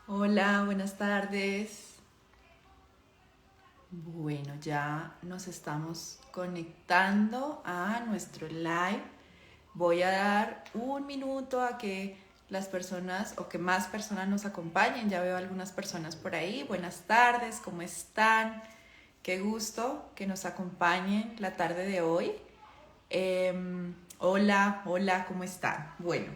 Hola, buenas tardes. Bueno, ya nos estamos conectando a nuestro live. Voy a dar un minuto a que las personas o que más personas nos acompañen. Ya veo algunas personas por ahí. Buenas tardes, ¿cómo están? Qué gusto que nos acompañen la tarde de hoy. Hola, ¿cómo están? Bueno,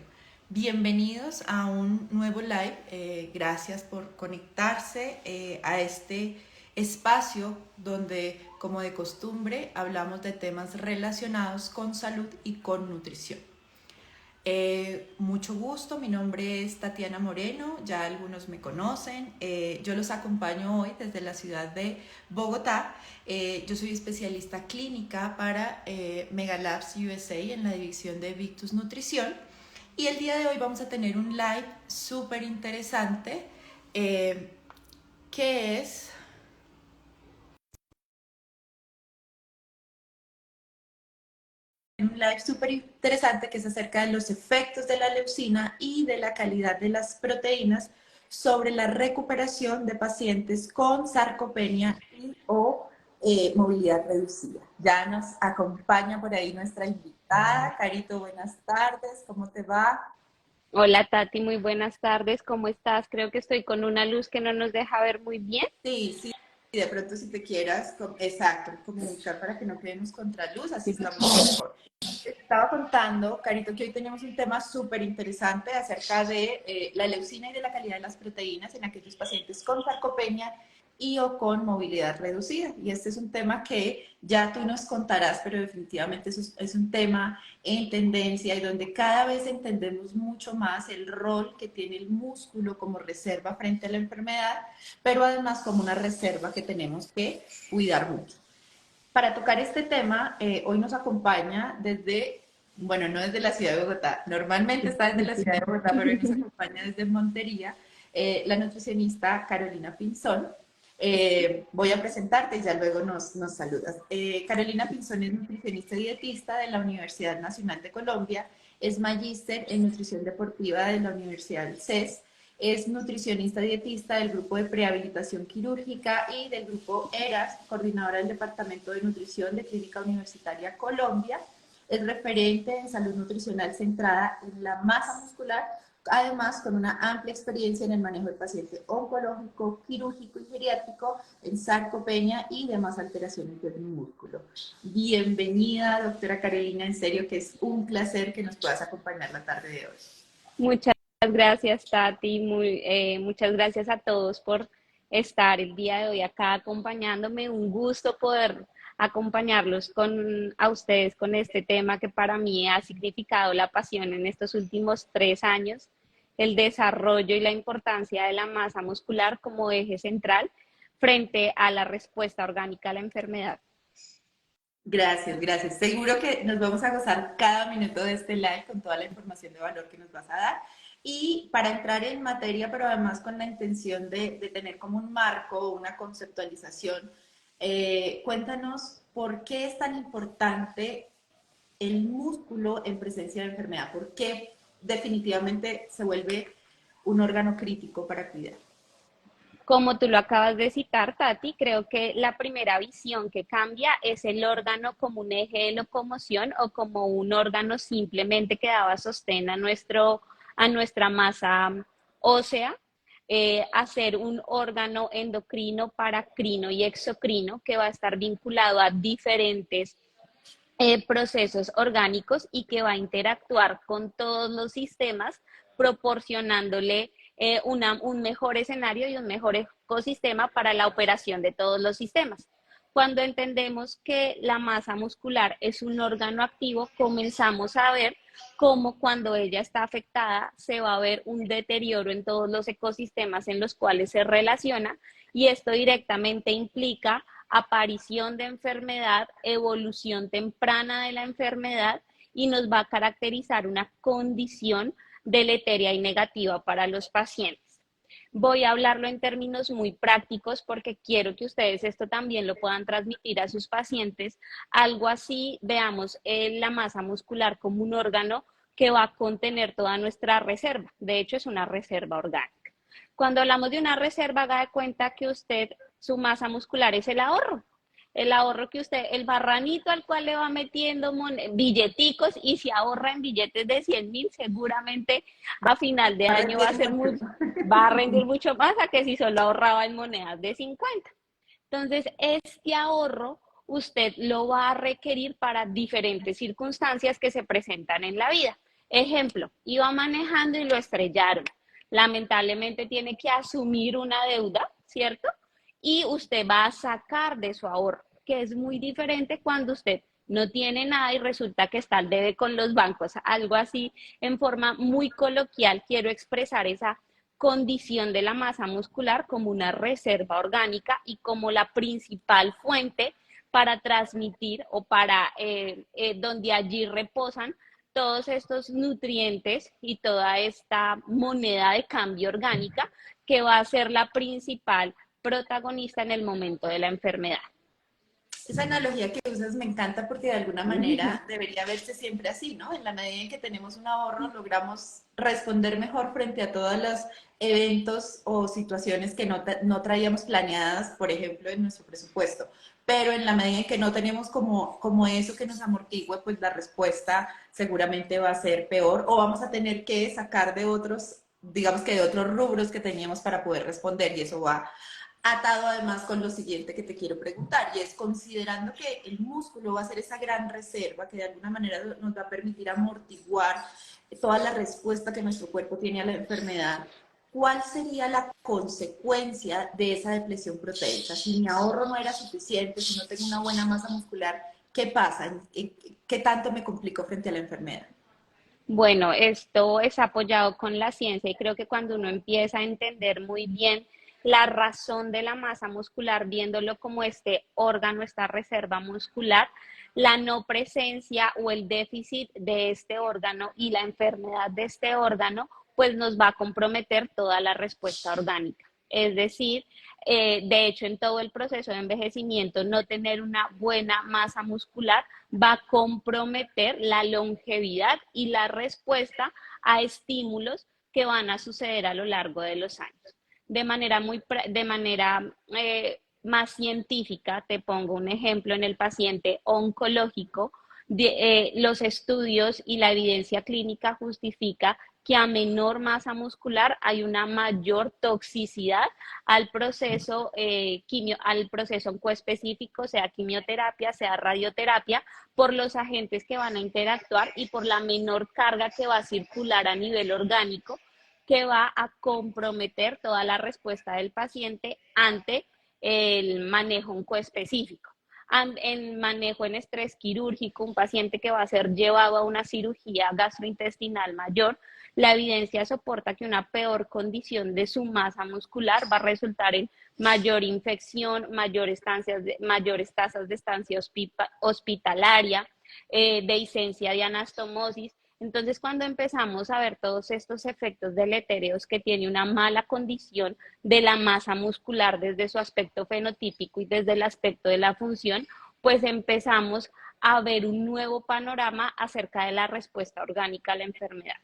bienvenidos a un nuevo live. Gracias por conectarse a este espacio donde, como de costumbre, hablamos de temas relacionados con salud y con nutrición. Mucho gusto, mi nombre es Tatiana Moreno, ya algunos me conocen. Yo los acompaño hoy desde la ciudad de Bogotá. Yo soy especialista clínica para Megalabs USA en la división de Victus Nutrición. Y el día de hoy vamos a tener un live súper interesante eh, que es un live súper interesante que es acerca de los efectos de la leucina y de la calidad de las proteínas sobre la recuperación de pacientes con sarcopenia o movilidad reducida. Ya nos acompaña por ahí nuestra invitada. Carito, buenas tardes, ¿cómo te va? Hola Tati, muy buenas tardes, ¿cómo estás? Creo que estoy con una luz que no nos deja ver muy bien. Sí, y de pronto si te quieras, exacto, comunicar para que no quedemos contra luz, así estamos mejor. Estaba contando, Carito, que hoy tenemos un tema súper interesante acerca de la leucina y de la calidad de las proteínas en aquellos pacientes con sarcopenia y o con movilidad reducida. Y este es un tema que ya tú nos contarás, pero definitivamente es un tema en tendencia y donde cada vez entendemos mucho más el rol que tiene el músculo como reserva frente a la enfermedad, pero además como una reserva que tenemos que cuidar mucho. Para tocar este tema, hoy nos acompaña desde, bueno, no desde la ciudad de Bogotá, normalmente está desde la ciudad de Bogotá, pero hoy nos acompaña desde Montería, la nutricionista Carolina Pinzón. Voy a presentarte y ya luego nos saludas. Carolina Pinzón es nutricionista y dietista de la Universidad Nacional de Colombia, es magíster en nutrición deportiva de la Universidad del CES, es nutricionista dietista del grupo de prehabilitación quirúrgica y del grupo ERAS, coordinadora del Departamento de Nutrición de Clínica Universitaria Colombia. Es referente en salud nutricional centrada en la masa muscular, además con una amplia experiencia en el manejo del paciente oncológico, quirúrgico y geriátrico, en sarcopenia y demás alteraciones del músculo. Bienvenida, doctora Carolina, en serio que es un placer que nos puedas acompañar la tarde de hoy. Muchas gracias Tati, muchas gracias a todos por estar el día de hoy acá acompañándome. Un gusto poder acompañarlos a ustedes con este tema que para mí ha significado la pasión en estos últimos 3 años, el desarrollo y la importancia de la masa muscular como eje central frente a la respuesta orgánica a la enfermedad. Gracias. Seguro que nos vamos a gozar cada minuto de este live con toda la información de valor que nos vas a dar. Y para entrar en materia, pero además con la intención de tener como un marco, una conceptualización, cuéntanos por qué es tan importante el músculo en presencia de enfermedad, por qué definitivamente se vuelve un órgano crítico para cuidar. Como tú lo acabas de citar, Tati, creo que la primera visión que cambia es el órgano como un eje de locomoción o como un órgano simplemente que daba sostén a nuestra masa ósea, a ser un órgano endocrino, paracrino y exocrino que va a estar vinculado a diferentes procesos orgánicos y que va a interactuar con todos los sistemas, proporcionándole un mejor escenario y un mejor ecosistema para la operación de todos los sistemas. Cuando entendemos que la masa muscular es un órgano activo, comenzamos a ver cómo cuando ella está afectada se va a ver un deterioro en todos los ecosistemas en los cuales se relaciona y esto directamente implica aparición de enfermedad, evolución temprana de la enfermedad y nos va a caracterizar una condición deleteria y negativa para los pacientes. Voy a hablarlo en términos muy prácticos porque quiero que ustedes esto también lo puedan transmitir a sus pacientes. Algo así, veamos la masa muscular como un órgano que va a contener toda nuestra reserva. De hecho, es una reserva orgánica. Cuando hablamos de una reserva, haga de cuenta que usted, su masa muscular es el ahorro que usted, el barranito al cual le va metiendo billeticos, y si ahorra en billetes de 100.000, seguramente a final de Va a año va a rendir ser mucho. va a rendir mucho más a que si solo ahorraba en monedas de 50. Entonces, este ahorro usted lo va a requerir para diferentes circunstancias que se presentan en la vida. Ejemplo, iba manejando y lo estrellaron. Lamentablemente tiene que asumir una deuda, ¿cierto? Y usted va a sacar de su ahorro, que es muy diferente cuando usted no tiene nada y resulta que está al debe con los bancos. Algo así, en forma muy coloquial, quiero expresar esa condición de la masa muscular como una reserva orgánica y como la principal fuente para transmitir o para donde allí reposan todos estos nutrientes y toda esta moneda de cambio orgánica que va a ser la principal protagonista en el momento de la enfermedad. Esa analogía que usas me encanta porque de alguna manera debería verse siempre así, ¿no? En la medida en que tenemos un ahorro, logramos responder mejor frente a todos los eventos o situaciones que no traíamos planeadas, por ejemplo, en nuestro presupuesto. Pero en la medida en que no tenemos como eso que nos amortigua, pues la respuesta seguramente va a ser peor o vamos a tener que sacar de otros, digamos que de otros rubros que teníamos para poder responder y eso va atado además con lo siguiente que te quiero preguntar, y es considerando que el músculo va a ser esa gran reserva que de alguna manera nos va a permitir amortiguar toda la respuesta que nuestro cuerpo tiene a la enfermedad, ¿cuál sería la consecuencia de esa depresión proteica? Si mi ahorro no era suficiente, si no tengo una buena masa muscular, ¿qué pasa? ¿Qué tanto me complico frente a la enfermedad? Bueno, esto es apoyado con la ciencia y creo que cuando uno empieza a entender muy bien la razón de la masa muscular, viéndolo como este órgano, esta reserva muscular, la no presencia o el déficit de este órgano y la enfermedad de este órgano, pues nos va a comprometer toda la respuesta orgánica. Es decir, de hecho, en todo el proceso de envejecimiento, no tener una buena masa muscular va a comprometer la longevidad y la respuesta a estímulos que van a suceder a lo largo de los años. De manera más científica, te pongo un ejemplo en el paciente oncológico. Los estudios y la evidencia clínica justifica que a menor masa muscular hay una mayor toxicidad al proceso oncoespecífico, sea quimioterapia, sea radioterapia, por los agentes que van a interactuar y por la menor carga que va a circular a nivel orgánico, que va a comprometer toda la respuesta del paciente ante el manejo oncoespecífico. En manejo en estrés quirúrgico, un paciente que va a ser llevado a una cirugía gastrointestinal mayor, la evidencia soporta que una peor condición de su masa muscular va a resultar en mayor infección, mayores tasas de estancia hospitalaria, dehiscencia de anastomosis. Entonces, cuando empezamos a ver todos estos efectos deletéreos que tiene una mala condición de la masa muscular desde su aspecto fenotípico y desde el aspecto de la función, pues empezamos a ver un nuevo panorama acerca de la respuesta orgánica a la enfermedad.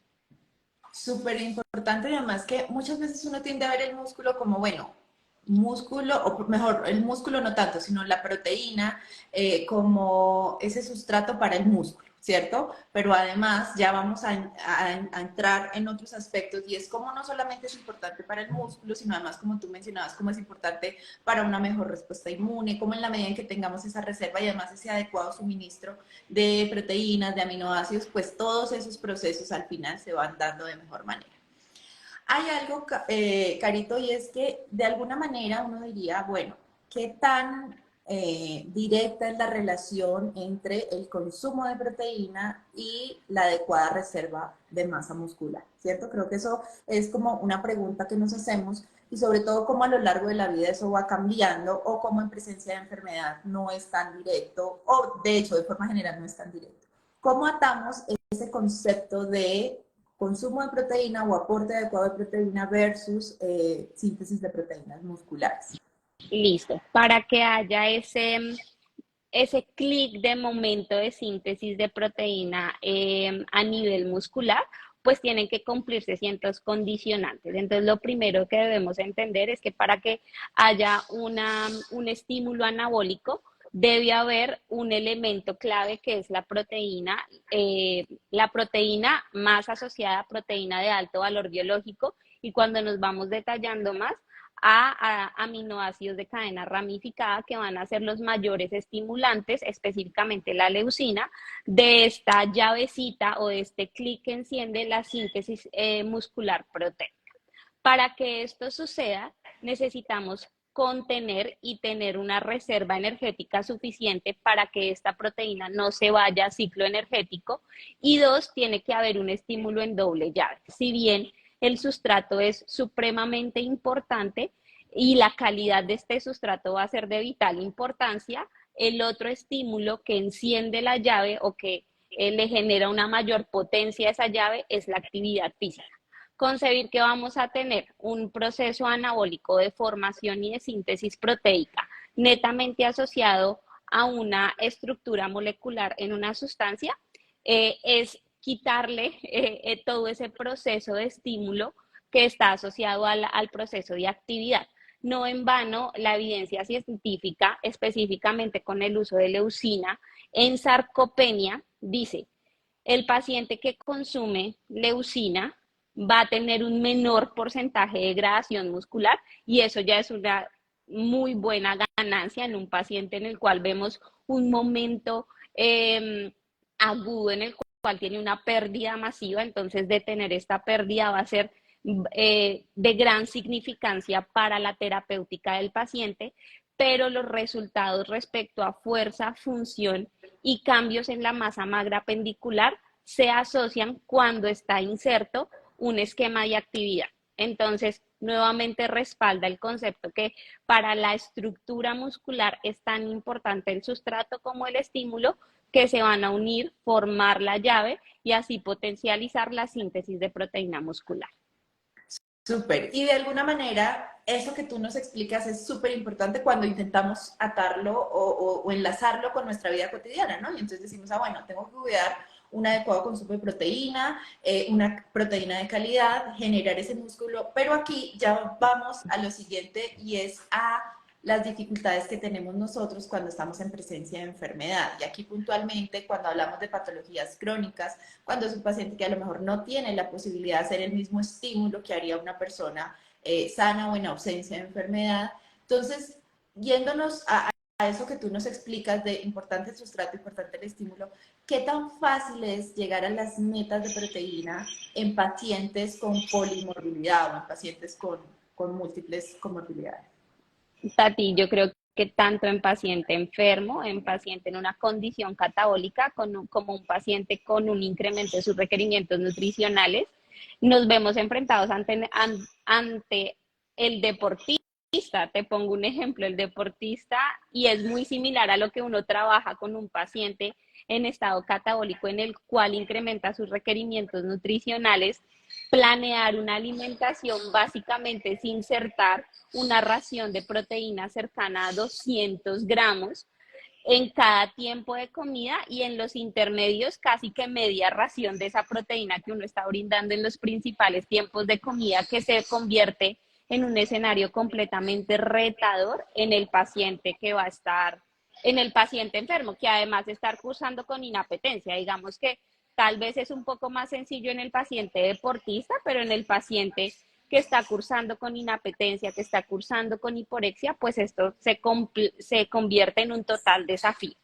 Súper importante y además que muchas veces uno tiende a ver el músculo como, bueno, músculo, o mejor, el músculo no tanto, sino la proteína como ese sustrato para el músculo, ¿cierto? Pero además ya vamos a entrar en otros aspectos y es como no solamente es importante para el músculo, sino además, como tú mencionabas, como es importante para una mejor respuesta inmune, como en la medida en que tengamos esa reserva y además ese adecuado suministro de proteínas, de aminoácidos, pues todos esos procesos al final se van dando de mejor manera. Hay algo, Carito, y es que de alguna manera uno diría, bueno, ¿qué tan directa es la relación entre el consumo de proteína y la adecuada reserva de masa muscular? ¿Cierto? Creo que eso es como una pregunta que nos hacemos y sobre todo cómo a lo largo de la vida eso va cambiando o cómo en presencia de enfermedad no es tan directo o de hecho de forma general no es tan directo. ¿Cómo atamos ese concepto de consumo de proteína o aporte adecuado de proteína versus síntesis de proteínas musculares? Listo. Para que haya ese clic de momento de síntesis de proteína a nivel muscular, pues tienen que cumplirse ciertos condicionantes. Entonces, lo primero que debemos entender es que para que haya un estímulo anabólico, debe haber un elemento clave que es la proteína más asociada a proteína de alto valor biológico, y cuando nos vamos detallando más, a aminoácidos de cadena ramificada que van a ser los mayores estimulantes, específicamente la leucina, de esta llavecita o de este clic que enciende la síntesis muscular proteica. Para que esto suceda, necesitamos contener y tener una reserva energética suficiente para que esta proteína no se vaya a ciclo energético. Y dos, tiene que haber un estímulo en doble llave. Si bien el sustrato es supremamente importante y la calidad de este sustrato va a ser de vital importancia, el otro estímulo que enciende la llave o que le genera una mayor potencia a esa llave es la actividad física. Concebir que vamos a tener un proceso anabólico de formación y de síntesis proteica netamente asociado a una estructura molecular en una sustancia, es quitarle todo ese proceso de estímulo que está asociado al proceso de actividad. No en vano, la evidencia científica, específicamente con el uso de leucina en sarcopenia, dice: el paciente que consume leucina va a tener un menor porcentaje de degradación muscular, y eso ya es una muy buena ganancia en un paciente en el cual vemos un momento agudo en el cual tiene una pérdida masiva. Entonces, detener esta pérdida va a ser de gran significancia para la terapéutica del paciente, pero los resultados respecto a fuerza, función y cambios en la masa magra pendicular se asocian cuando está inserto un esquema de actividad. Entonces, nuevamente respalda el concepto que para la estructura muscular es tan importante el sustrato como el estímulo, que se van a unir, formar la llave y así potencializar la síntesis de proteína muscular. Súper. Y de alguna manera, eso que tú nos explicas es súper importante cuando intentamos atarlo o enlazarlo con nuestra vida cotidiana, ¿no? Y entonces decimos, ah, bueno, tengo que cuidar un adecuado consumo de proteína, una proteína de calidad, generar ese músculo, pero aquí ya vamos a lo siguiente, y es a las dificultades que tenemos nosotros cuando estamos en presencia de enfermedad. Y aquí puntualmente, cuando hablamos de patologías crónicas, cuando es un paciente que a lo mejor no tiene la posibilidad de hacer el mismo estímulo que haría una persona sana o en ausencia de enfermedad. Entonces, yéndonos a eso que tú nos explicas de importante el sustrato, importante el estímulo, ¿qué tan fácil es llegar a las metas de proteína en pacientes con polimorbilidad o en pacientes con múltiples comorbilidades? Tati, yo creo que tanto en paciente enfermo, en paciente en una condición catabólica, como un paciente con un incremento de sus requerimientos nutricionales, nos vemos enfrentados ante el deportista. Te pongo un ejemplo: el deportista, y es muy similar a lo que uno trabaja con un paciente en estado catabólico en el cual incrementa sus requerimientos nutricionales. Planear una alimentación básicamente es insertar una ración de proteína cercana a 200 gramos en cada tiempo de comida, y en los intermedios casi que media ración de esa proteína que uno está brindando en los principales tiempos de comida, que se convierte en un escenario completamente retador en el paciente que va a estar, en el paciente enfermo, que además de estar cursando con inapetencia. Digamos que tal vez es un poco más sencillo en el paciente deportista, pero en el paciente que está cursando con inapetencia, que está cursando con hiporexia, pues esto se convierte en un total desafío.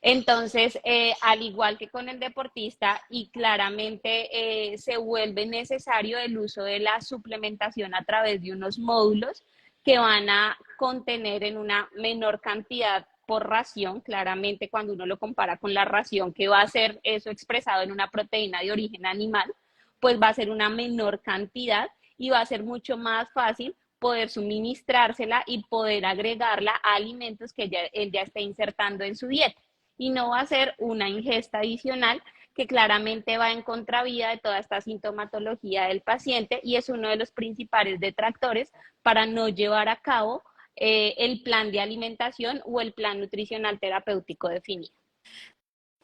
Entonces, al igual que con el deportista, y claramente se vuelve necesario el uso de la suplementación a través de unos módulos que van a contener en una menor cantidad por ración. Claramente, cuando uno lo compara con la ración que va a ser eso expresado en una proteína de origen animal, pues va a ser una menor cantidad y va a ser mucho más fácil poder suministrársela y poder agregarla a alimentos que él ya está insertando en su dieta, y no va a ser una ingesta adicional que claramente va en contravía de toda esta sintomatología del paciente, y es uno de los principales detractores para no llevar a cabo el plan de alimentación o el plan nutricional terapéutico definido.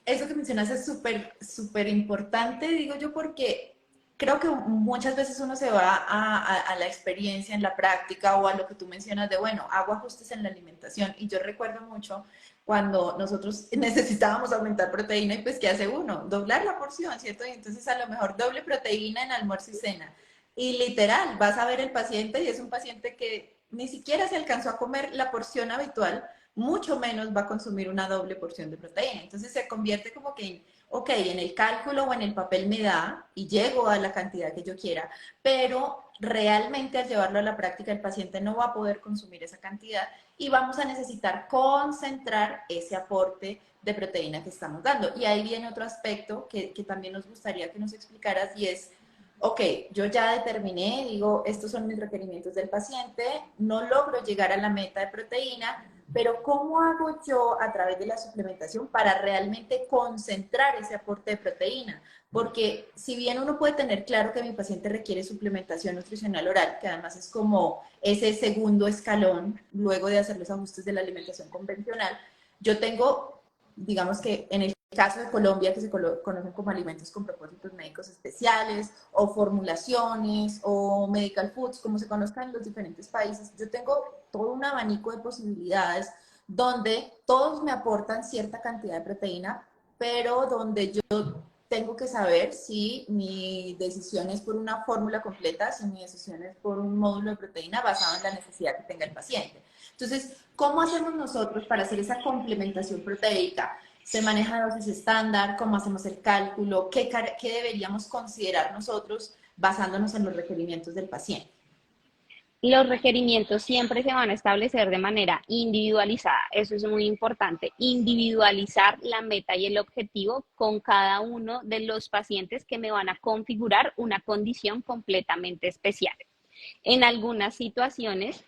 Eso que mencionas es súper, súper importante, digo yo, porque creo que muchas veces uno se va a la experiencia en la práctica o a lo que tú mencionas de, bueno, hago ajustes en la alimentación. Y yo recuerdo mucho cuando nosotros necesitábamos aumentar proteína y pues ¿qué hace uno? Doblar la porción, ¿cierto? Y entonces a lo mejor doble proteína en almuerzo y cena. Y literal, vas a ver el paciente y es un paciente que ni siquiera se alcanzó a comer la porción habitual, mucho menos va a consumir una doble porción de proteína. Entonces se convierte como que en, ok, en el cálculo o en el papel me da y llego a la cantidad que yo quiera, pero realmente al llevarlo a la práctica el paciente no va a poder consumir esa cantidad y vamos a necesitar concentrar ese aporte de proteína que estamos dando. Y ahí viene otro aspecto que también nos gustaría que nos explicaras y es, ok, yo ya determiné, digo, estos son mis requerimientos del paciente, no logro llegar a la meta de proteína, pero ¿cómo hago yo a través de la suplementación para realmente concentrar ese aporte de proteína? Porque si bien uno puede tener claro que mi paciente requiere suplementación nutricional oral, que además es como ese segundo escalón luego de hacer los ajustes de la alimentación convencional, yo tengo, digamos que en el caso de Colombia, que se conocen como alimentos con propósitos médicos especiales, o formulaciones, o medical foods, como se conozcan en los diferentes países, yo tengo todo un abanico de posibilidades donde todos me aportan cierta cantidad de proteína, pero donde yo tengo que saber si mi decisión es por una fórmula completa, si mi decisión es por un módulo de proteína basado en la necesidad que tenga el paciente. Entonces, ¿cómo hacemos nosotros para hacer esa complementación proteica? ¿Se maneja dosis estándar? ¿Cómo hacemos el cálculo? ¿Qué deberíamos considerar nosotros basándonos en los requerimientos del paciente? Los requerimientos siempre se van a establecer de manera individualizada. Eso es muy importante. Individualizar la meta y el objetivo con cada uno de los pacientes que me van a configurar una condición completamente especial. En algunas situaciones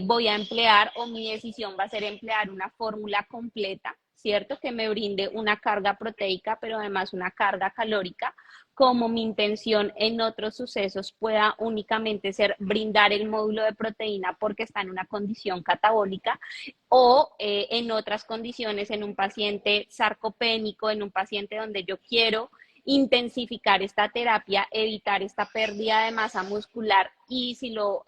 voy a emplear o mi decisión va a ser emplear una fórmula completa, ¿cierto? Que me brinde una carga proteica, pero además una carga calórica, como mi intención en otros sucesos pueda únicamente ser brindar el módulo de proteína porque está en una condición catabólica o en otras condiciones, en un paciente sarcopénico, en un paciente donde yo quiero intensificar esta terapia, evitar esta pérdida de masa muscular y si lo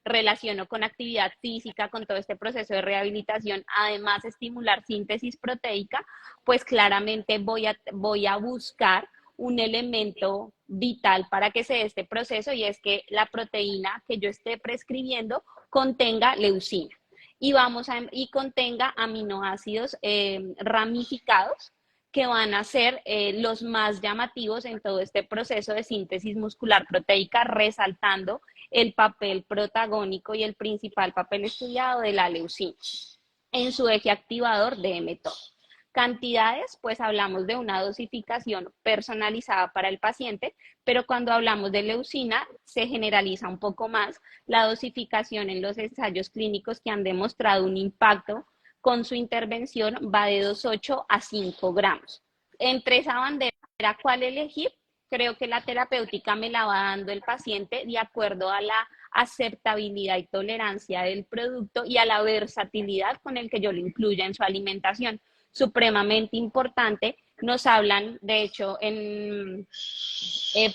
relaciono con actividad física, con todo este proceso de rehabilitación, además estimular síntesis proteica, pues claramente voy a buscar un elemento vital para que se dé este proceso y es que la proteína que yo esté prescribiendo contenga leucina y contenga aminoácidos ramificados que van a ser los más llamativos en todo este proceso de síntesis muscular proteica, resaltando el papel protagónico y el principal papel estudiado de la leucina en su eje activador de mTOR. Cantidades, pues hablamos de una dosificación personalizada para el paciente, pero cuando hablamos de leucina se generaliza un poco más la dosificación en los ensayos clínicos que han demostrado un impacto con su intervención va de 2,8 a 5 gramos. Entre esa bandera, ¿cuál elegir? Creo que la terapéutica me la va dando el paciente de acuerdo a la aceptabilidad y tolerancia del producto y a la versatilidad con el que yo lo incluya en su alimentación. Supremamente importante. Nos hablan, de hecho, en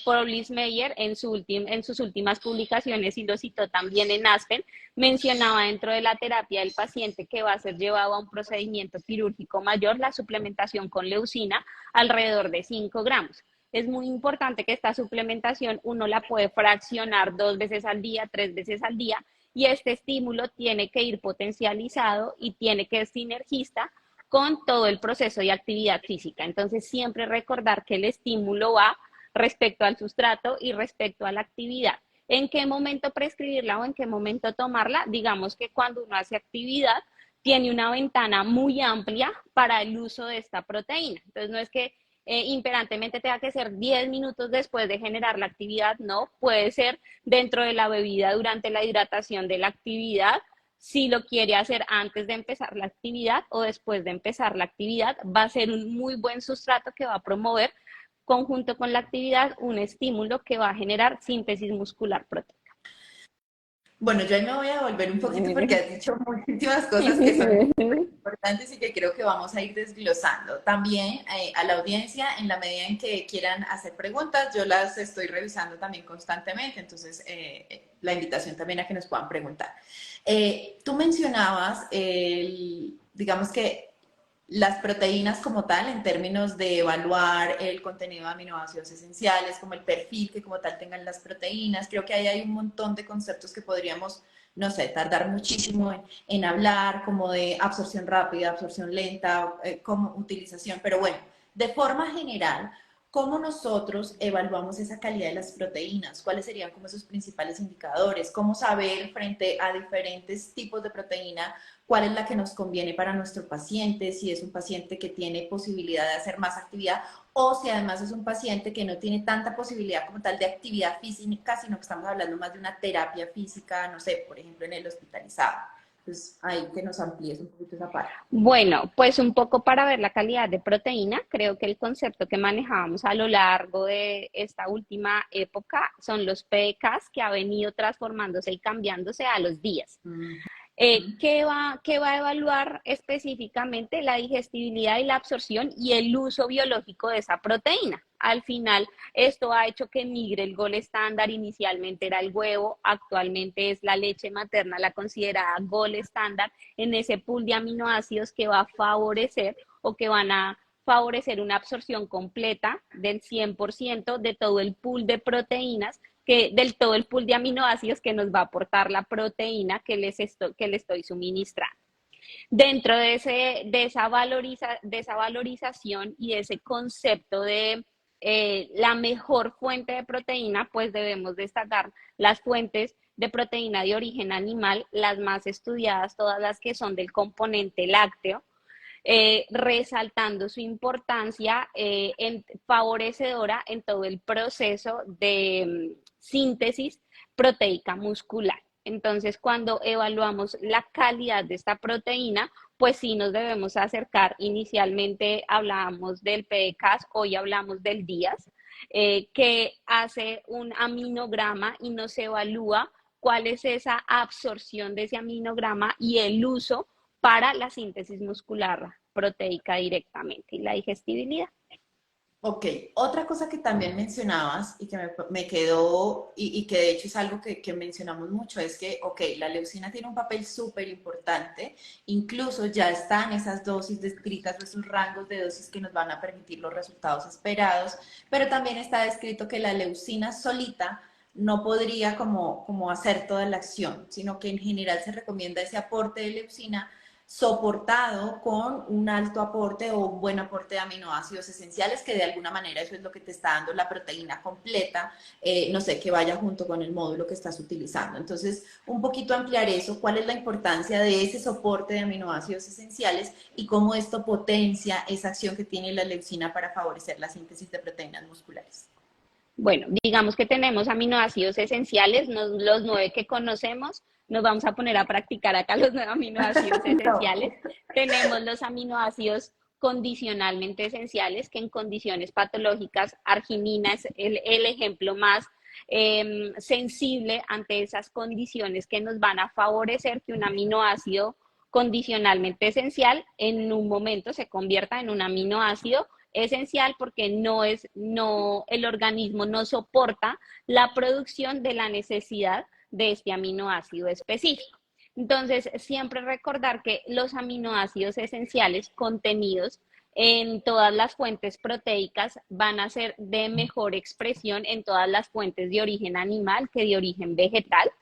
Paul Meyer en sus últimas publicaciones y lo citó también en Aspen, mencionaba dentro de la terapia del paciente que va a ser llevado a un procedimiento quirúrgico mayor la suplementación con leucina alrededor de 5 gramos. Es muy importante que esta suplementación uno la puede fraccionar 2 veces al día, 3 veces al día y este estímulo tiene que ir potencializado y tiene que ser sinergista con todo el proceso de actividad física. Entonces, siempre recordar que el estímulo va respecto al sustrato y respecto a la actividad. ¿En qué momento prescribirla o en qué momento tomarla? Digamos que cuando uno hace actividad, tiene una ventana muy amplia para el uso de esta proteína. Entonces, no es que imperantemente tenga que ser 10 minutos después de generar la actividad, no, puede ser dentro de la bebida durante la hidratación de la actividad, si lo quiere hacer antes de empezar la actividad o después de empezar la actividad, va a ser un muy buen sustrato que va a promover conjunto con la actividad un estímulo que va a generar síntesis muscular proteica. Bueno, yo ahí me voy a volver un poquito porque has dicho muchísimas cosas que son súper importantes y que creo que vamos a ir desglosando. También a la audiencia, en la medida en que quieran hacer preguntas, yo las estoy revisando también constantemente, entonces la invitación también a que nos puedan preguntar. Tú mencionabas, digamos que las proteínas como tal, en términos de evaluar el contenido de aminoácidos esenciales, como el perfil que como tal tengan las proteínas. Creo que ahí hay un montón de conceptos que podríamos, no sé, tardar muchísimo en hablar, como de absorción rápida, absorción lenta, como utilización. Pero bueno, de forma general, ¿cómo nosotros evaluamos esa calidad de las proteínas? ¿Cuáles serían como esos principales indicadores? ¿Cómo saber frente a diferentes tipos de proteína cuál es la que nos conviene para nuestro paciente, si es un paciente que tiene posibilidad de hacer más actividad o si además es un paciente que no tiene tanta posibilidad como tal de actividad física, sino que estamos hablando más de una terapia física, no sé, por ejemplo, en el hospitalizado? Entonces, ahí que nos amplíes un poquito esa parte. Bueno, pues un poco para ver la calidad de proteína, creo que el concepto que manejábamos a lo largo de esta última época son los PKs que ha venido transformándose y cambiándose a los días. Mm. ¿Qué va a evaluar específicamente? La digestibilidad y la absorción y el uso biológico de esa proteína. Al final, esto ha hecho que migre el gol estándar. Inicialmente era el huevo, actualmente es la leche materna, la considerada gol estándar en ese pool de aminoácidos que va a favorecer o que van a favorecer una absorción completa del 100% de todo el pool de proteínas del todo el pool de aminoácidos que nos va a aportar la proteína que le estoy suministrando. Dentro de esa valorización y de ese concepto de la mejor fuente de proteína, pues debemos destacar las fuentes de proteína de origen animal, las más estudiadas, todas las que son del componente lácteo, resaltando su importancia favorecedora en todo el proceso de síntesis proteica muscular. Entonces, cuando evaluamos la calidad de esta proteína, pues sí nos debemos acercar. Inicialmente hablábamos del PDCAS, hoy hablamos del DIAS, que hace un aminograma y nos evalúa cuál es esa absorción de ese aminograma y el uso para la síntesis muscular proteica directamente y la digestibilidad. Ok, otra cosa que también mencionabas y que me quedó, y que de hecho es algo que mencionamos mucho, es que, ok, la leucina tiene un papel súper importante, incluso ya están esas dosis descritas o esos rangos de dosis que nos van a permitir los resultados esperados, pero también está descrito que la leucina solita no podría como hacer toda la acción, sino que en general se recomienda ese aporte de leucina soportado con un alto aporte o un buen aporte de aminoácidos esenciales, que de alguna manera eso es lo que te está dando la proteína completa, no sé, que vaya junto con el módulo que estás utilizando. Entonces, un poquito ampliar eso, cuál es la importancia de ese soporte de aminoácidos esenciales y cómo esto potencia esa acción que tiene la leucina para favorecer la síntesis de proteínas musculares. Bueno, digamos que tenemos aminoácidos esenciales, los 9 que conocemos, nos vamos a poner a practicar acá los 9 aminoácidos esenciales. No. Tenemos los aminoácidos condicionalmente esenciales, que en condiciones patológicas, arginina es el ejemplo más sensible ante esas condiciones que nos van a favorecer que un aminoácido condicionalmente esencial en un momento se convierta en un aminoácido esencial porque el organismo no soporta la producción de la necesidad de este aminoácido específico. Entonces, siempre recordar que los aminoácidos esenciales contenidos en todas las fuentes proteicas van a ser de mejor expresión en todas las fuentes de origen animal que de origen vegetal.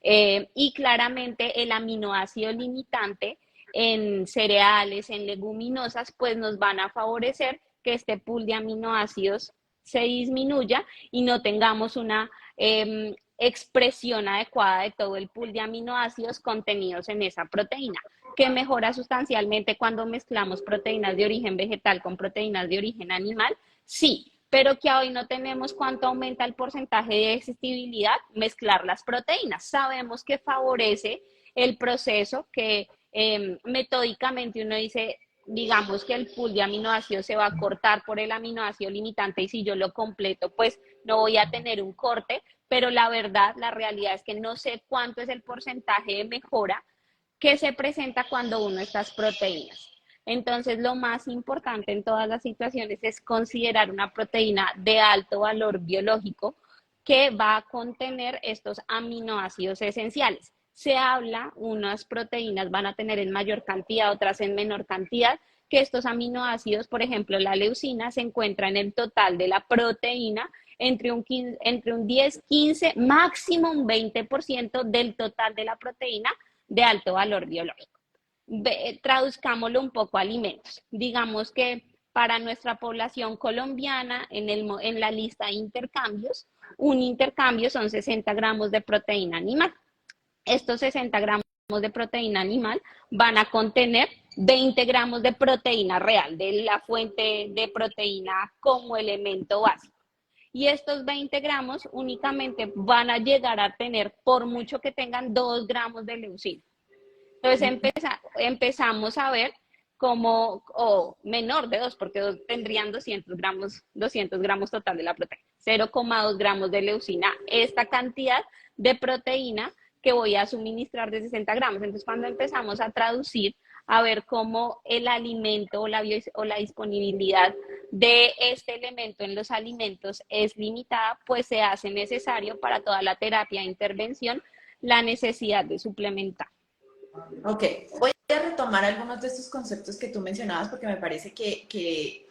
Y claramente el aminoácido limitante en cereales, en leguminosas, pues nos van a favorecer que este pool de aminoácidos se disminuya y no tengamos una expresión adecuada de todo el pool de aminoácidos contenidos en esa proteína, que mejora sustancialmente cuando mezclamos proteínas de origen vegetal con proteínas de origen animal, sí, pero que hoy no tenemos cuánto aumenta el porcentaje de digestibilidad, mezclar las proteínas. Sabemos que favorece el proceso que metódicamente uno dice, digamos que el pool de aminoácidos se va a cortar por el aminoácido limitante y si yo lo completo, pues no voy a tener un corte, pero la verdad, la realidad es que no sé cuánto es el porcentaje de mejora que se presenta cuando uno estas proteínas. Entonces, lo más importante en todas las situaciones es considerar una proteína de alto valor biológico que va a contener estos aminoácidos esenciales. Se habla, unas proteínas van a tener en mayor cantidad, otras en menor cantidad, que estos aminoácidos, por ejemplo, la leucina, se encuentra en el total de la proteína entre un 10, 15, máximo un 20% del total de la proteína de alto valor biológico. Traduzcámoslo un poco a alimentos. Digamos que para nuestra población colombiana, en la lista de intercambios, un intercambio son 60 gramos de proteína animal. Estos 60 gramos de proteína animal van a contener 20 gramos de proteína real, de la fuente de proteína como elemento básico. Y estos 20 gramos únicamente van a llegar a tener, por mucho que tengan, 2 gramos de leucina. Entonces empezamos a ver como, o menor de 2, porque 2 tendrían 200 gramos total de la proteína, 0,2 gramos de leucina, esta cantidad de proteína que voy a suministrar de 60 gramos. Entonces, cuando empezamos a traducir, a ver cómo el alimento o la disponibilidad de este elemento en los alimentos es limitada, pues se hace necesario para toda la terapia de intervención la necesidad de suplementar. Ok, voy a retomar algunos de estos conceptos que tú mencionabas porque me parece que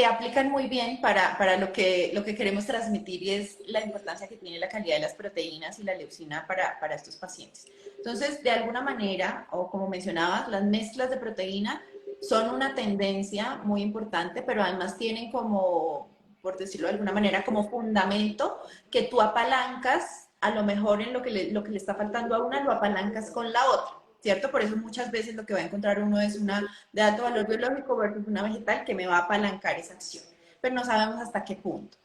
aplican muy bien para lo que queremos transmitir y es la importancia que tiene la calidad de las proteínas y la leucina para estos pacientes. Entonces, de alguna manera, o como mencionabas, las mezclas de proteína son una tendencia muy importante, pero además tienen como, por decirlo de alguna manera, como fundamento que tú apalancas, a lo mejor en lo que le está faltando a una, lo apalancas con la otra. ¿Cierto? Por eso muchas veces lo que va a encontrar uno es una de alto valor biológico versus una vegetal que me va a apalancar esa acción. Pero no sabemos hasta qué punto.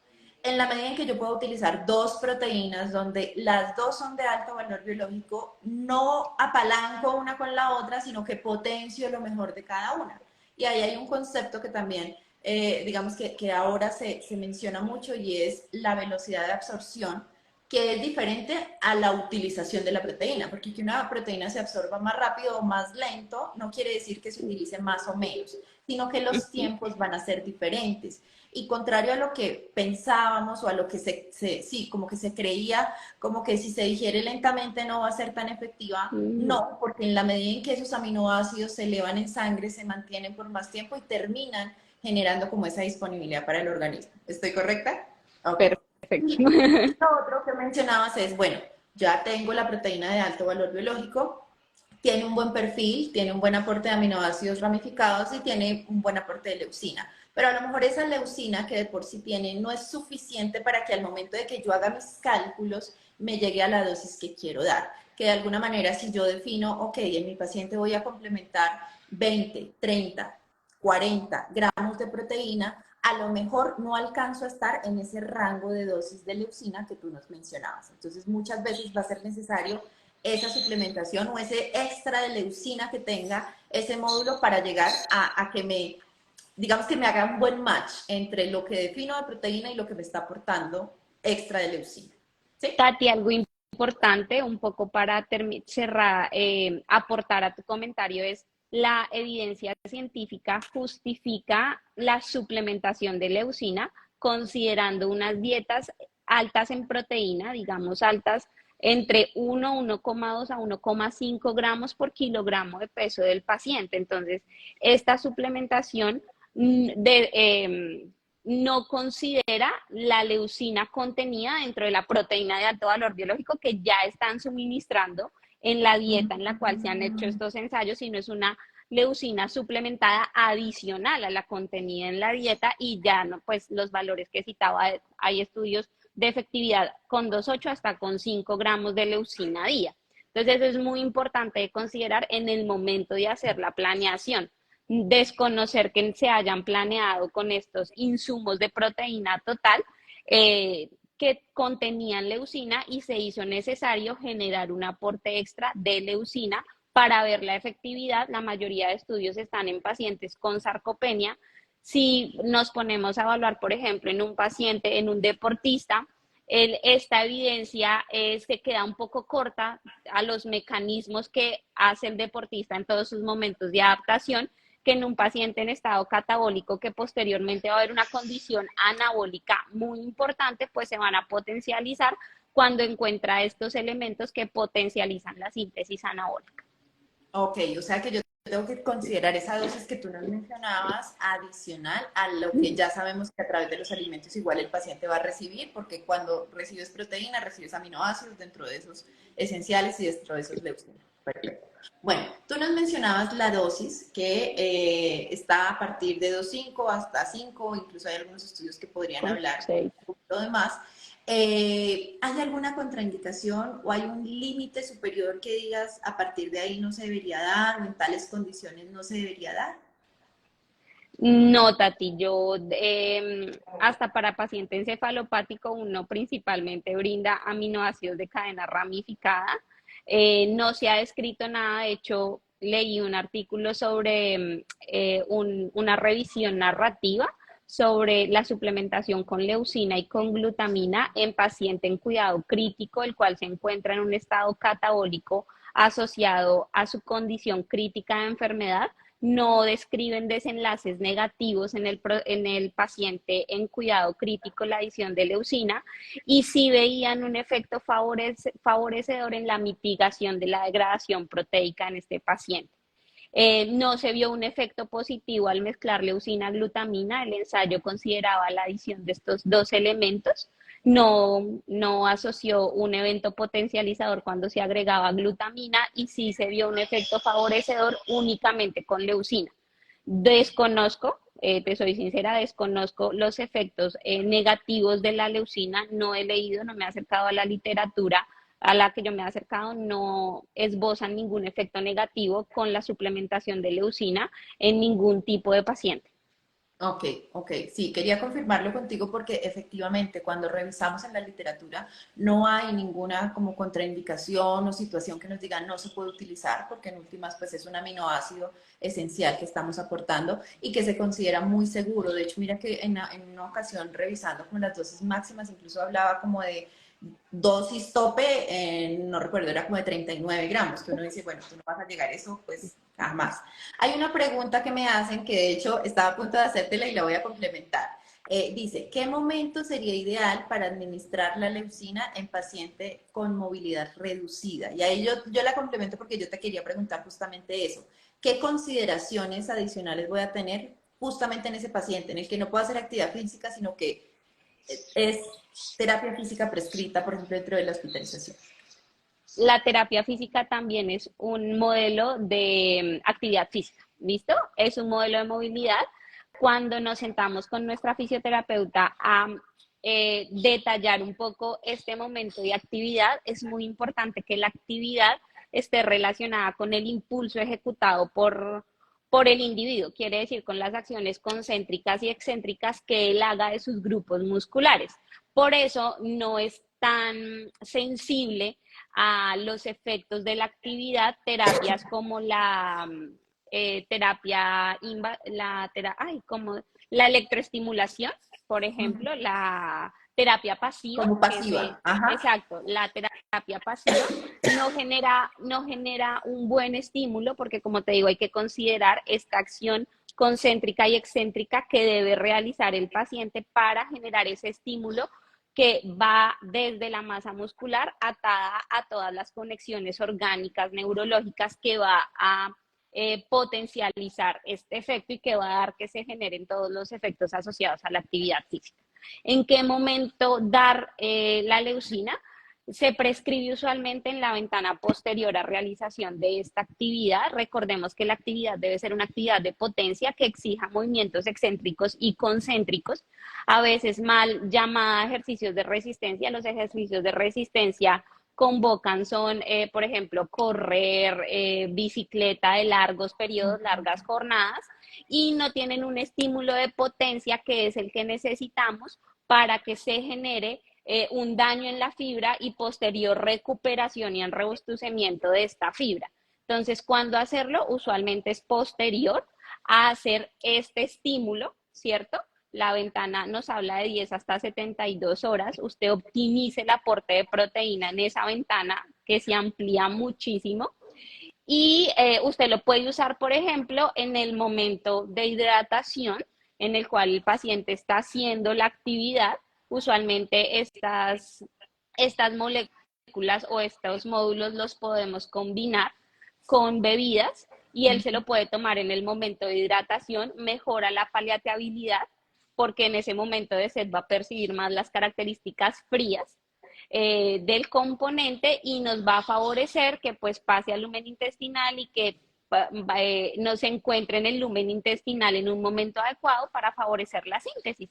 En la medida en que yo puedo utilizar dos proteínas donde las dos son de alto valor biológico, no apalanco una con la otra, sino que potencio lo mejor de cada una. Y ahí hay un concepto que también, digamos que ahora se menciona mucho y es la velocidad de absorción, que es diferente a la utilización de la proteína, porque que una proteína se absorba más rápido o más lento no quiere decir que se utilice más o menos, sino que los tiempos van a ser diferentes. Y contrario a lo que pensábamos o a lo que sí, como que se creía, como que si se digiere lentamente no va a ser tan efectiva, no, porque en la medida en que esos aminoácidos se elevan en sangre, se mantienen por más tiempo y terminan generando como esa disponibilidad para el organismo. ¿Estoy correcta? Ok. Perfecto. Y lo otro que mencionabas es, bueno, ya tengo la proteína de alto valor biológico, tiene un buen perfil, tiene un buen aporte de aminoácidos ramificados y tiene un buen aporte de leucina. Pero a lo mejor esa leucina que de por sí tiene no es suficiente para que al momento de que yo haga mis cálculos me llegue a la dosis que quiero dar. Que de alguna manera si yo defino, ok, en mi paciente voy a complementar 20, 30, 40 gramos de proteína, a lo mejor no alcanzo a estar en ese rango de dosis de leucina que tú nos mencionabas. Entonces, muchas veces va a ser necesario esa suplementación o ese extra de leucina que tenga ese módulo para llegar a que me, digamos que me haga un buen match entre lo que defino de proteína y lo que me está aportando extra de leucina. ¿Sí? Tati, algo importante, un poco para cerrar, aportar a tu comentario es la evidencia científica justifica la suplementación de leucina considerando unas dietas altas en proteína, digamos altas entre 1, 1,2 a 1,5 gramos por kilogramo de peso del paciente. Entonces, esta suplementación no considera la leucina contenida dentro de la proteína de alto valor biológico que ya están suministrando en la dieta en la cual se han hecho estos ensayos, sino es una leucina suplementada adicional a la contenida en la dieta y ya no, pues los valores que citaba, hay estudios de efectividad con 2,8 hasta con 5 gramos de leucina a día. Entonces eso es muy importante considerar en el momento de hacer la planeación. Desconocer que se hayan planeado con estos insumos de proteína total que contenían leucina y se hizo necesario generar un aporte extra de leucina para ver la efectividad. La mayoría de estudios están en pacientes con sarcopenia. Si nos ponemos a evaluar, por ejemplo, en un paciente, en un deportista, esta evidencia se queda un poco corta a los mecanismos que hace el deportista en todos sus momentos de adaptación, que en un paciente en estado catabólico que posteriormente va a haber una condición anabólica muy importante, pues se van a potencializar cuando encuentra estos elementos que potencializan la síntesis anabólica. Ok, o sea que yo tengo que considerar esa dosis que tú nos mencionabas adicional a lo que ya sabemos que a través de los alimentos igual el paciente va a recibir, porque cuando recibes proteína, recibes aminoácidos dentro de esos esenciales y dentro de esos leucinas. Perfecto. Bueno, tú nos mencionabas la dosis que está a partir de 2,5 hasta 5, incluso hay algunos estudios que podrían hablar Sí. un poquito de más. ¿Hay alguna contraindicación o hay un límite superior que digas a partir de ahí no se debería dar o en tales condiciones no se debería dar? No, Tati, yo hasta para paciente encefalopático uno principalmente brinda aminoácidos de cadena ramificada. No se ha descrito nada, de hecho leí un artículo sobre una revisión narrativa sobre la suplementación con leucina y con glutamina en paciente en cuidado crítico, el cual se encuentra en un estado catabólico asociado a su condición crítica de enfermedad. No describen desenlaces negativos en el paciente en cuidado crítico, la adición de leucina, y sí veían un efecto favorecedor en la mitigación de la degradación proteica en este paciente. No se vio un efecto positivo al mezclar leucina-glutamina. El ensayo consideraba la adición de estos dos elementos. No asoció un evento potencializador cuando se agregaba glutamina y sí se vio un efecto favorecedor únicamente con leucina. Desconozco, te soy sincera, desconozco los efectos negativos de la leucina. No he leído, no me he acercado a la literatura a la que yo me he acercado, no esbozan ningún efecto negativo con la suplementación de leucina en ningún tipo de paciente. Ok, ok, sí, quería confirmarlo contigo porque efectivamente cuando revisamos en la literatura no hay ninguna como contraindicación o situación que nos diga no se puede utilizar porque en últimas pues es un aminoácido esencial que estamos aportando y que se considera muy seguro. De hecho, mira que en una ocasión revisando con las dosis máximas incluso hablaba como de dosis tope, no recuerdo, era como de 39 gramos, que uno dice, bueno, tú no vas a llegar a eso, pues jamás. Hay una pregunta que me hacen que de hecho estaba a punto de hacértela y la voy a complementar. Dice, ¿qué momento sería ideal para administrar la leucina en paciente con movilidad reducida? Y ahí yo la complemento porque yo te quería preguntar justamente eso. ¿Qué consideraciones adicionales voy a tener justamente en ese paciente en el que no puedo hacer actividad física, sino que es terapia física prescrita, por ejemplo, dentro de la hospitalización? La terapia física también es un modelo de actividad física, ¿listo? Es un modelo de movilidad. Cuando nos sentamos con nuestra fisioterapeuta a detallar un poco este momento de actividad, es muy importante que la actividad esté relacionada con el impulso ejecutado por el individuo, quiere decir con las acciones concéntricas y excéntricas que él haga de sus grupos musculares. Por eso no es tan sensible a los efectos de la actividad, terapias como la como la electroestimulación, por ejemplo, la terapia pasiva, Como que es pasiva. Ajá. exacto, la terapia pasiva no genera un buen estímulo porque, como te digo, hay que considerar esta acción concéntrica y excéntrica que debe realizar el paciente para generar ese estímulo que va desde la masa muscular atada a todas las conexiones orgánicas, neurológicas, que va a potencializar este efecto y que va a dar que se generen todos los efectos asociados a la actividad física. ¿En qué momento dar la leucina? Se prescribe usualmente en la ventana posterior a realización de esta actividad. Recordemos que la actividad debe ser una actividad de potencia que exija movimientos excéntricos y concéntricos, a veces mal llamada ejercicios de resistencia. Los ejercicios de resistencia convocan son, por ejemplo, correr, bicicleta de largos periodos, largas jornadas, y no tienen un estímulo de potencia que es el que necesitamos para que se genere un daño en la fibra y posterior recuperación y enrobustecimiento de esta fibra. Entonces, ¿cuándo hacerlo? Usualmente es posterior a hacer este estímulo, ¿cierto? la ventana nos habla de 10 hasta 72 horas, usted optimice el aporte de proteína en esa ventana que se amplía muchísimo y usted lo puede usar, por ejemplo, en el momento de hidratación en el cual el paciente está haciendo la actividad. Usualmente estas moléculas o estos módulos los podemos combinar con bebidas y él se lo puede tomar en el momento de hidratación, mejora la paliatabilidad porque en ese momento de sed va a percibir más las características frías del componente y nos va a favorecer que pues pase al lumen intestinal y que no se encuentre en el lumen intestinal en un momento adecuado para favorecer la síntesis,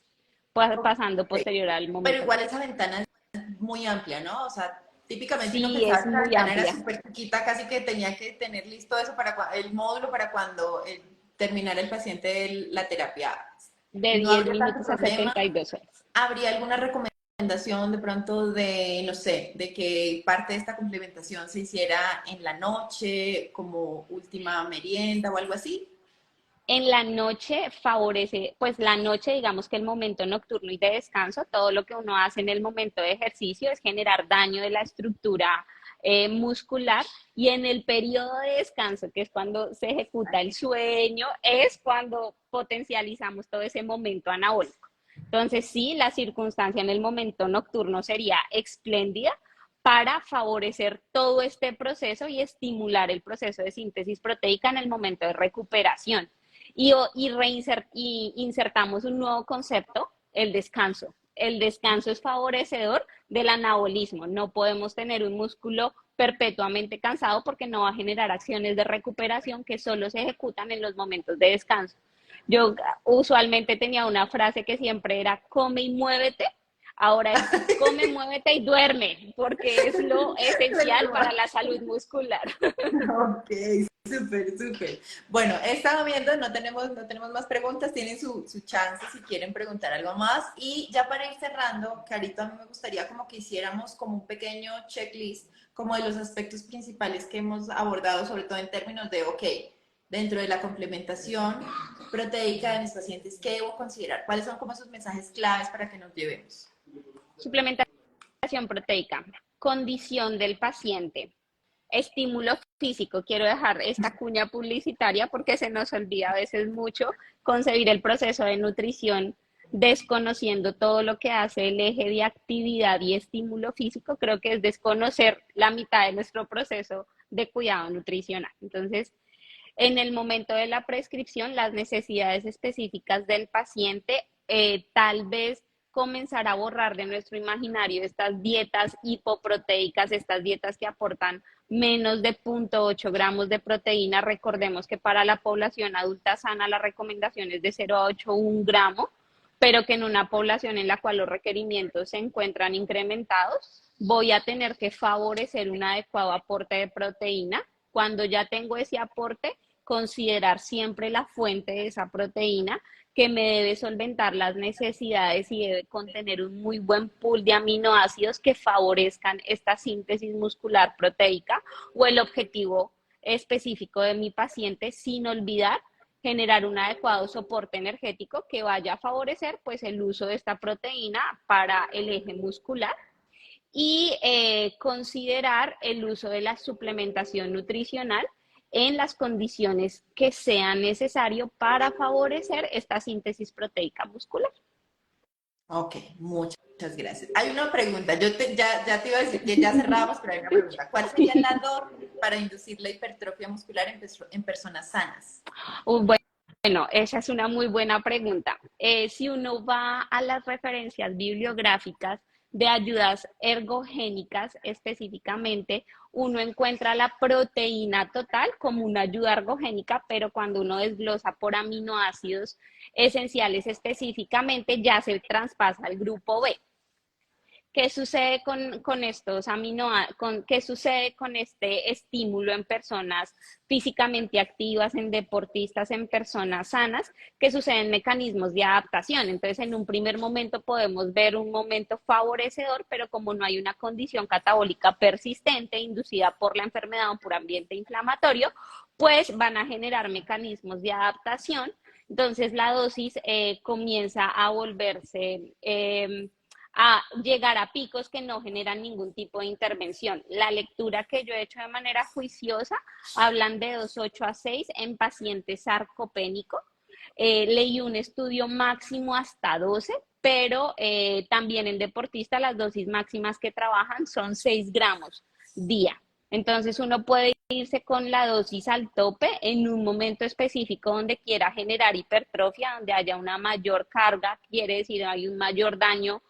pues, pasando posterior al Pero momento. igual esa ventana es muy amplia, ¿no? O sea, típicamente uno Sí, pensaba es que la muy ventana era amplia, súper chiquita, casi que tenía que tener listo eso para el módulo para cuando terminara el paciente la terapia. de No 10 habría tanto minutos a problema. 72 horas. ¿Habría alguna recomendación de pronto de, no sé, de que parte de esta complementación se hiciera en la noche como última merienda o algo así? En la noche favorece, pues la noche, digamos que el momento nocturno y de descanso, todo lo que uno hace en el momento de ejercicio es generar daño de la estructura muscular y en el periodo de descanso, que es cuando se ejecuta el sueño, es cuando potencializamos todo ese momento anabólico. Entonces, sí, la circunstancia en el momento nocturno sería espléndida para favorecer todo este proceso y estimular el proceso de síntesis proteica en el momento de recuperación y insertamos un nuevo concepto, el descanso. El descanso es favorecedor del anabolismo. No podemos tener un músculo perpetuamente cansado porque no va a generar acciones de recuperación que solo se ejecutan en los momentos de descanso. Yo usualmente tenía una frase que siempre era come y muévete. Ahora es come, muévete y duerme, porque es lo esencial para la salud muscular. Ok, súper, súper. Bueno, he estado viendo, no tenemos más preguntas, tienen su chance si quieren preguntar algo más. Y ya para ir cerrando, Carito, a mí me gustaría como que hiciéramos como un pequeño checklist como de los aspectos principales que hemos abordado, sobre todo en términos de, ok, dentro de la complementación proteica de mis pacientes, ¿qué debo considerar? ¿Cuáles son como esos mensajes claves para que nos llevemos? Suplementación proteica, condición del paciente, estímulo físico. Quiero dejar esta cuña publicitaria porque se nos olvida a veces mucho concebir el proceso de nutrición desconociendo todo lo que hace el eje de actividad y estímulo físico. Creo que es desconocer la mitad de nuestro proceso de cuidado nutricional. Entonces, en el momento de la prescripción, las necesidades específicas del paciente, tal vez comenzar a borrar de nuestro imaginario estas dietas hipoproteicas, estas dietas que aportan menos de 0,8 gramos de proteína. Recordemos que para la población adulta sana la recomendación es de 0,81 gramo, pero que en una población en la cual los requerimientos se encuentran incrementados, voy a tener que favorecer un adecuado aporte de proteína. Cuando ya tengo ese aporte, considerar siempre la fuente de esa proteína que me debe solventar las necesidades y debe contener un muy buen pool de aminoácidos que favorezcan esta síntesis muscular proteica o el objetivo específico de mi paciente, sin olvidar generar un adecuado soporte energético que vaya a favorecer pues el uso de esta proteína para el eje muscular y considerar el uso de la suplementación nutricional en las condiciones que sean necesario para favorecer esta síntesis proteica muscular. Ok, muchas gracias. Hay una pregunta, ya te iba a decir que ya cerramos, pero hay una pregunta. ¿Cuál sería la dosis para inducir la hipertrofia muscular en personas sanas? Bueno, esa es una muy buena pregunta. Si uno va a las referencias bibliográficas de ayudas ergogénicas específicamente, uno encuentra la proteína total como una ayuda ergogénica, pero cuando uno desglosa por aminoácidos esenciales específicamente, ya se traspasa al grupo B. ¿Qué sucede con estos qué sucede con este estímulo en personas físicamente activas, en deportistas, en personas sanas? Que suceden mecanismos de adaptación. Entonces, en un primer momento podemos ver un momento favorecedor, pero como no hay una condición catabólica persistente inducida por la enfermedad o por ambiente inflamatorio, pues van a generar mecanismos de adaptación Entonces la dosis comienza a volverse, a llegar a picos que no generan ningún tipo de intervención. La lectura que yo he hecho de manera juiciosa hablan de 2,8 a 6 en pacientes sarcopénicos. Leí un estudio máximo hasta 12, pero también en deportistas las dosis máximas que trabajan son 6 gramos día. Entonces uno puede irse con la dosis al tope en un momento específico donde quiera generar hipertrofia, donde haya una mayor carga, quiere decir hay un mayor daño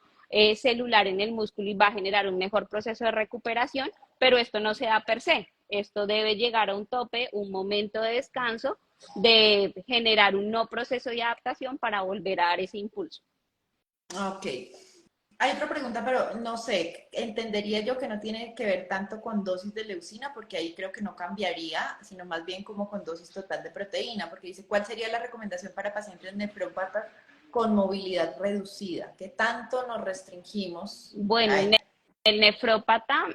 celular en el músculo y va a generar un mejor proceso de recuperación, pero esto no se da per se. Esto debe llegar a un tope, un momento de descanso, de generar un no proceso de adaptación para volver a dar ese impulso. Ok. Hay otra pregunta, pero no sé, entendería yo que no tiene que ver tanto con dosis de leucina, porque ahí creo que no cambiaría, sino más bien como con dosis total de proteína, porque dice, ¿cuál sería la recomendación para pacientes nefrópatas con movilidad reducida? ¿Qué tanto nos restringimos Bueno, a en esto? el nefrópata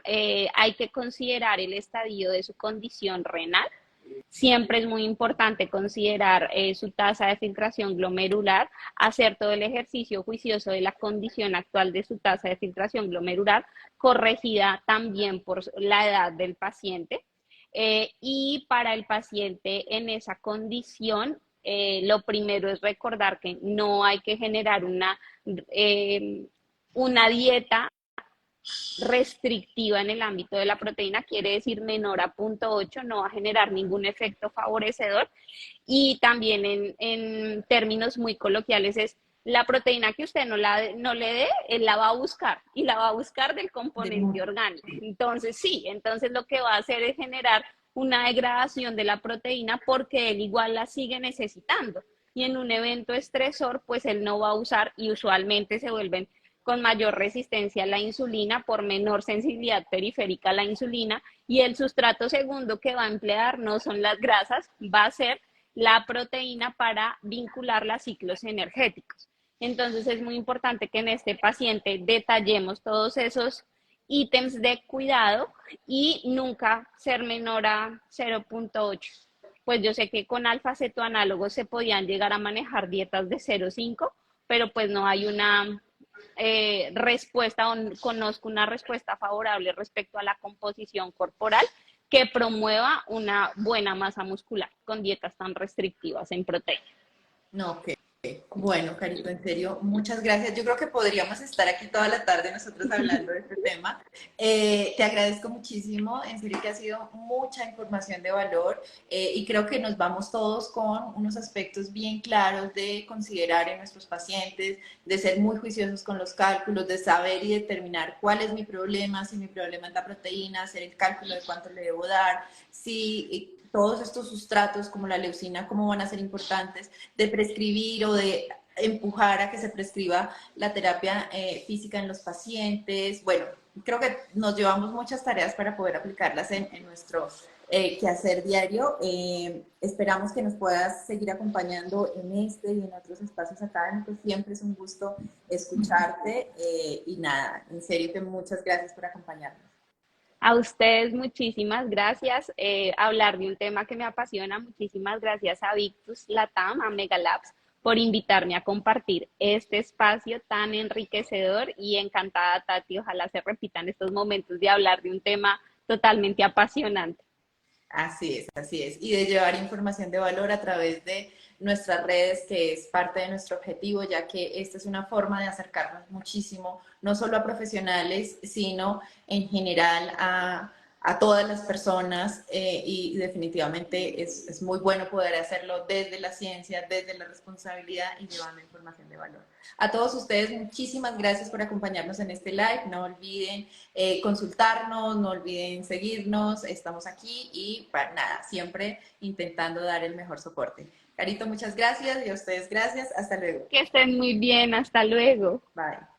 hay que considerar el estadio de su condición renal. Siempre es muy importante considerar su tasa de filtración glomerular, hacer todo el ejercicio juicioso de la condición actual de su tasa de filtración glomerular, corregida también por la edad del paciente. Y para el paciente en esa condición, lo primero es recordar que no hay que generar una dieta restrictiva en el ámbito de la proteína, quiere decir menor a 0,8, no va a generar ningún efecto favorecedor. Y también en términos muy coloquiales es la proteína que usted no le dé, él la va a buscar y la va a buscar del componente orgánico. Entonces, sí, entonces lo que va a hacer es generar una degradación de la proteína porque él igual la sigue necesitando. Y en un evento estresor, pues él no va a usar y usualmente se vuelven con mayor resistencia a la insulina por menor sensibilidad periférica a la insulina y el sustrato segundo que va a emplear no son las grasas, va a ser la proteína para vincular a ciclos energéticos. Entonces es muy importante que en este paciente detallemos todos esos ítems de cuidado y nunca ser menor a 0,8. Pues yo sé que con alfa-cetoanálogos se podían llegar a manejar dietas de 0,5, pero pues no hay una respuesta o conozco una respuesta favorable respecto a la composición corporal que promueva una buena masa muscular con dietas tan restrictivas en proteína. No, ok. Bueno, Carito, en serio, muchas gracias. Yo creo que podríamos estar aquí toda la tarde nosotros hablando de este tema. Te agradezco muchísimo, en serio que ha sido mucha información de valor y creo que nos vamos todos con unos aspectos bien claros de considerar en nuestros pacientes, de ser muy juiciosos con los cálculos, de saber y determinar cuál es mi problema, si mi problema es la proteína, hacer el cálculo de cuánto le debo dar, si todos estos sustratos como la leucina, cómo van a ser importantes, de prescribir o de empujar a que se prescriba la terapia física en los pacientes. Bueno, creo que nos llevamos muchas tareas para poder aplicarlas en nuestro quehacer diario. Esperamos que nos puedas seguir acompañando en este y en otros espacios académicos. Siempre es un gusto escucharte y nada, en serio que muchas gracias por acompañarnos. A ustedes muchísimas gracias. Hablar de un tema que me apasiona. Muchísimas gracias a Victus Latam, a Megalabs, por invitarme a compartir este espacio tan enriquecedor y encantada, Tati. Ojalá se repitan estos momentos de hablar de un tema totalmente apasionante. Así es, así es. Y de llevar información de valor a través de nuestras redes, que es parte de nuestro objetivo, ya que esta es una forma de acercarnos muchísimo, no solo a profesionales, sino en general a todas las personas y definitivamente es muy bueno poder hacerlo desde la ciencia, desde la responsabilidad y llevando información de valor. A todos ustedes, muchísimas gracias por acompañarnos en este live. No olviden consultarnos, no olviden seguirnos, estamos aquí y para nada, siempre intentando dar el mejor soporte. Carito, muchas gracias y a ustedes gracias. Hasta luego. Que estén muy bien. Hasta luego. Bye.